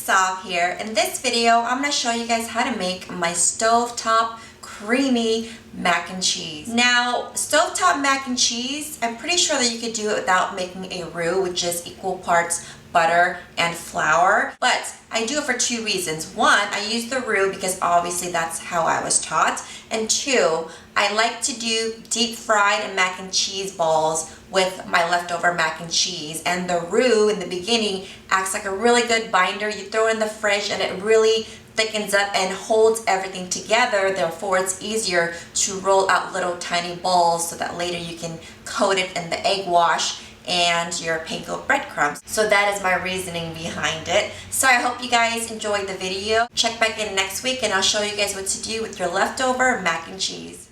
Sav here. In this video, I'm going to show you guys how to make my stovetop creamy mac and cheese. Now, stovetop mac and cheese, I'm pretty sure that you could do it without making a roux, which is equal parts butter and flour. But I do it for two reasons. One, I use the roux because obviously that's how I was taught. And two, I like to do deep fried mac and cheese balls with my leftover mac and cheese. And the roux in the beginning acts like a really good binder. You throw it in the fridge and it really thickens up and holds everything together. Therefore, it's easier to roll out little tiny balls so that later you can coat it in the egg wash and your panko breadcrumbs. So that is my reasoning behind it. So I hope you guys enjoyed the video. Check back in next week and I'll show you guys what to do with your leftover mac and cheese.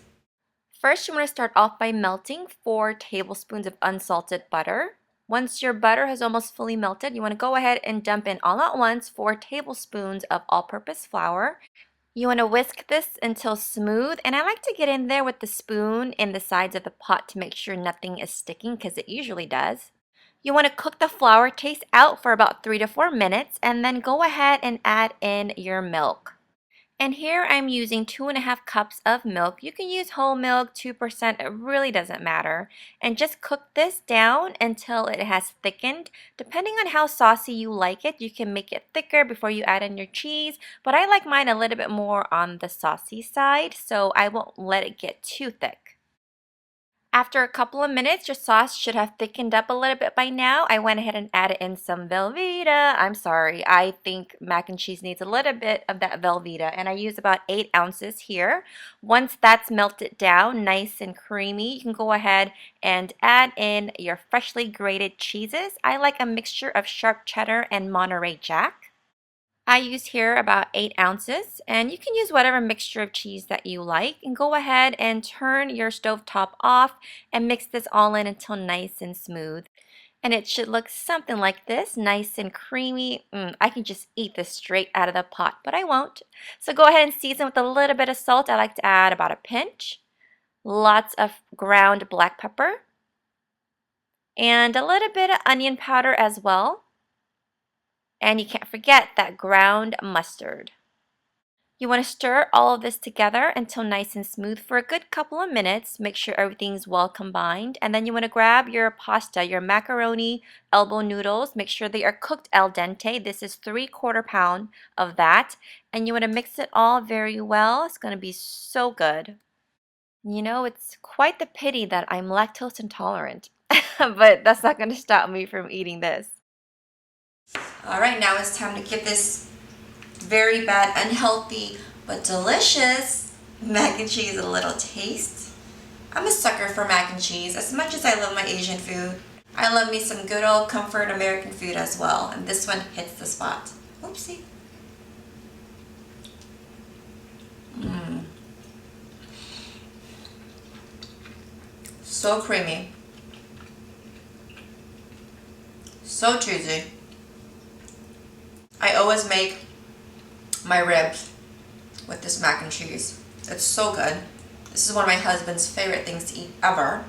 First, you want to start off by melting 4 tablespoons of unsalted butter. Once your butter has almost fully melted, you want to go ahead and dump in all at once 4 tablespoons of all-purpose flour. You want to whisk this until smooth, and I like to get in there with the spoon in the sides of the pot to make sure nothing is sticking, because it usually does. You want to cook the flour taste out for about 3 to 4 minutes, and then go ahead and add in your milk. And here I'm using 2.5 cups of milk. You can use whole milk, 2%, it really doesn't matter. And just cook this down until it has thickened. Depending on how saucy you like it, you can make it thicker before you add in your cheese. But I like mine a little bit more on the saucy side, so I won't let it get too thick. After a couple of minutes, your sauce should have thickened up a little bit by now. I went ahead and added in some Velveeta. I'm sorry, I think mac and cheese needs a little bit of that Velveeta, and I use about 8 ounces here. Once that's melted down, nice and creamy, you can go ahead and add in your freshly grated cheeses. I like a mixture of sharp cheddar and Monterey Jack. I use here about 8 ounces, and you can use whatever mixture of cheese that you like. And go ahead and turn your stovetop off and mix this all in until nice and smooth. And it should look something like this, nice and creamy. I can just eat this straight out of the pot, but I won't. So go ahead and season with a little bit of salt. I like to add about a pinch, lots of ground black pepper, and a little bit of onion powder as well. And you can't forget that ground mustard. You want to stir all of this together until nice and smooth for a good couple of minutes. Make sure everything's well combined. And then you want to grab your pasta, your macaroni elbow noodles. Make sure they are cooked al dente. This is 3/4 pound of that. And you want to mix it all very well. It's going to be so good. You know, it's quite the pity that I'm lactose intolerant. But that's not going to stop me from eating this. Alright, now it's time to give this very bad, unhealthy, but delicious mac and cheese a little taste. I'm a sucker for mac and cheese. As much as I love my Asian food, I love me some good old comfort American food as well. And this one hits the spot. Oopsie. So creamy. So cheesy. I always make my ribs with this mac and cheese. It's so good. This is one of my husband's favorite things to eat ever.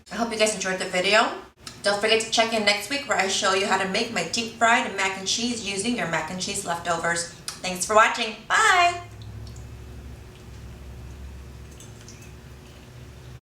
I hope you guys enjoyed the video. Don't forget to check in next week where I show you how to make my deep fried mac and cheese using your mac and cheese leftovers. Thanks for watching. Bye!